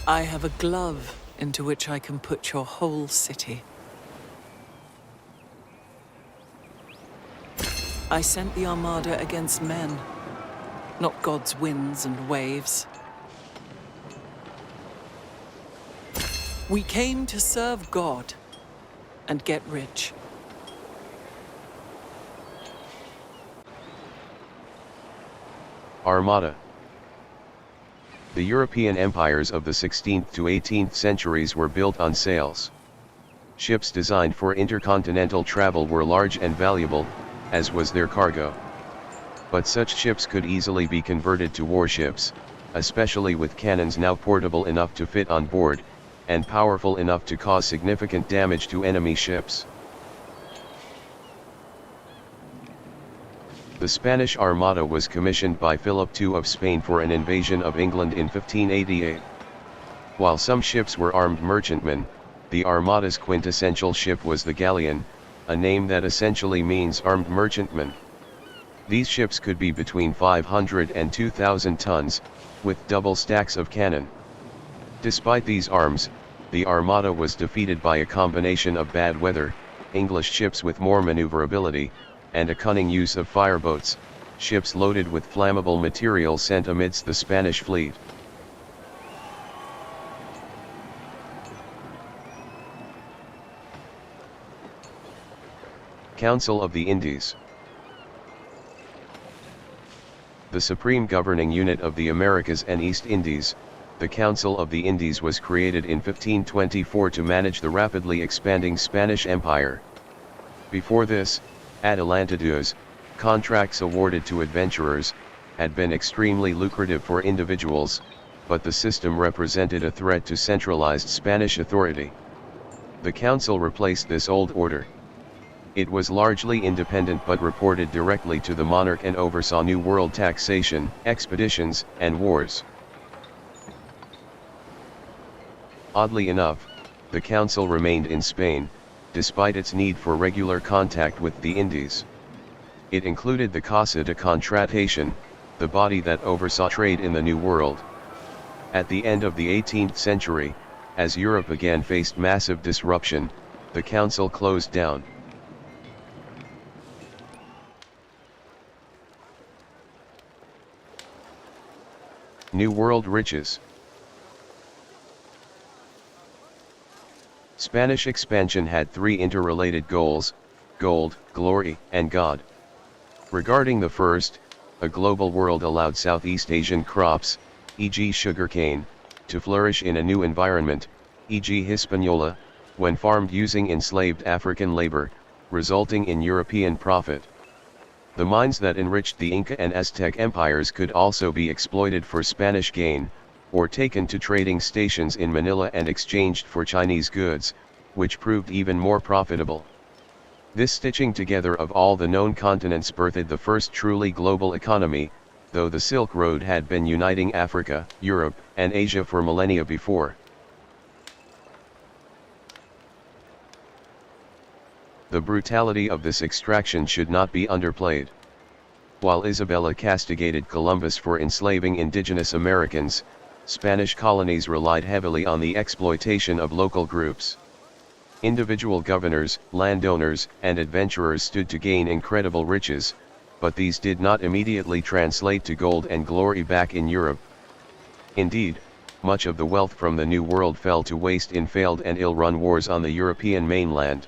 I have a glove into which I can put your whole city. I sent the Armada against men, not God's winds and waves. We came to serve God and get rich. Armada. The European empires of the 16th to 18th centuries were built on sails. Ships designed for intercontinental travel were large and valuable, as was their cargo. But such ships could easily be converted to warships, especially with cannons now portable enough to fit on board, and powerful enough to cause significant damage to enemy ships. The Spanish Armada was commissioned by Philip II of Spain for an invasion of England in 1588. While some ships were armed merchantmen, the Armada's quintessential ship was the galleon, a name that essentially means armed merchantman. These ships could be between 500 and 2,000 tons, with double stacks of cannon. Despite these arms, the Armada was defeated by a combination of bad weather, English ships with more maneuverability, and a cunning use of fireboats, ships loaded with flammable material sent amidst the Spanish fleet. Council of the Indies. The supreme governing unit of the Americas and East Indies, the Council of the Indies was created in 1524 to manage the rapidly expanding Spanish Empire. Before this, adelantados, contracts awarded to adventurers, had been extremely lucrative for individuals, but the system represented a threat to centralized Spanish authority. The council replaced this old order. It was largely independent but reported directly to the monarch and oversaw New World taxation, expeditions, and wars. Oddly enough, the council remained in Spain, despite its need for regular contact with the Indies. It included the Casa de Contratación, the body that oversaw trade in the New World. At the end of the 18th century, as Europe again faced massive disruption, the council closed down. New World riches. Spanish expansion had three interrelated goals: gold, glory, and God. Regarding the first, a global world allowed Southeast Asian crops, e.g. sugarcane, to flourish in a new environment, e.g. Hispaniola, when farmed using enslaved African labor, resulting in European profit. The mines that enriched the Inca and Aztec empires could also be exploited for Spanish gain, or taken to trading stations in Manila and exchanged for Chinese goods, which proved even more profitable. This stitching together of all the known continents birthed the first truly global economy, though the Silk Road had been uniting Africa, Europe, and Asia for millennia before. The brutality of this extraction should not be underplayed. While Isabella castigated Columbus for enslaving indigenous Americans, Spanish colonies relied heavily on the exploitation of local groups. Individual governors, landowners, and adventurers stood to gain incredible riches, but these did not immediately translate to gold and glory back in Europe. Indeed, much of the wealth from the New World fell to waste in failed and ill-run wars on the European mainland.